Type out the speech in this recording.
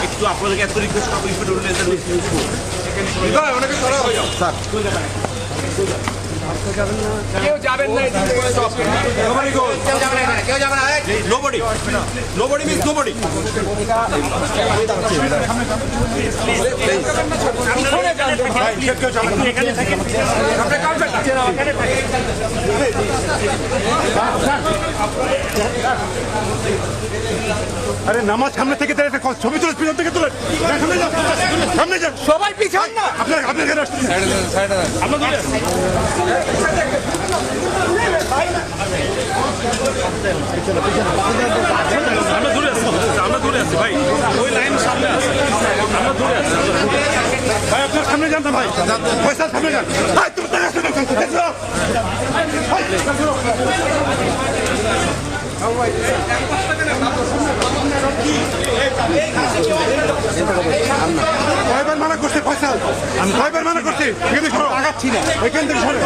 একটু আপনাদেরকে এত রিকোয়েস্ট করবো স্যার কেউ যাবেন না nobody means nobody আরে নামাজ সামনে থেকে তাহলে ছবি তুলে পিছন থেকে তুলে সামনে যান সবাই পিছন না আপনার এখানে আসছেন আমরা দূরে আছি ভাই ওই লাইন সামনে আছে আমরা দূরে আছি ভাই আপনার সামনে যান না ভাই ফয়সাল সামনে যান ভাই তুমি টাকা শুনো কয়বার মানা করছে ফয়সাল আমি কয়বার মানা করছি এখান থেকে আগাচ্ছি না এখান থেকে সরে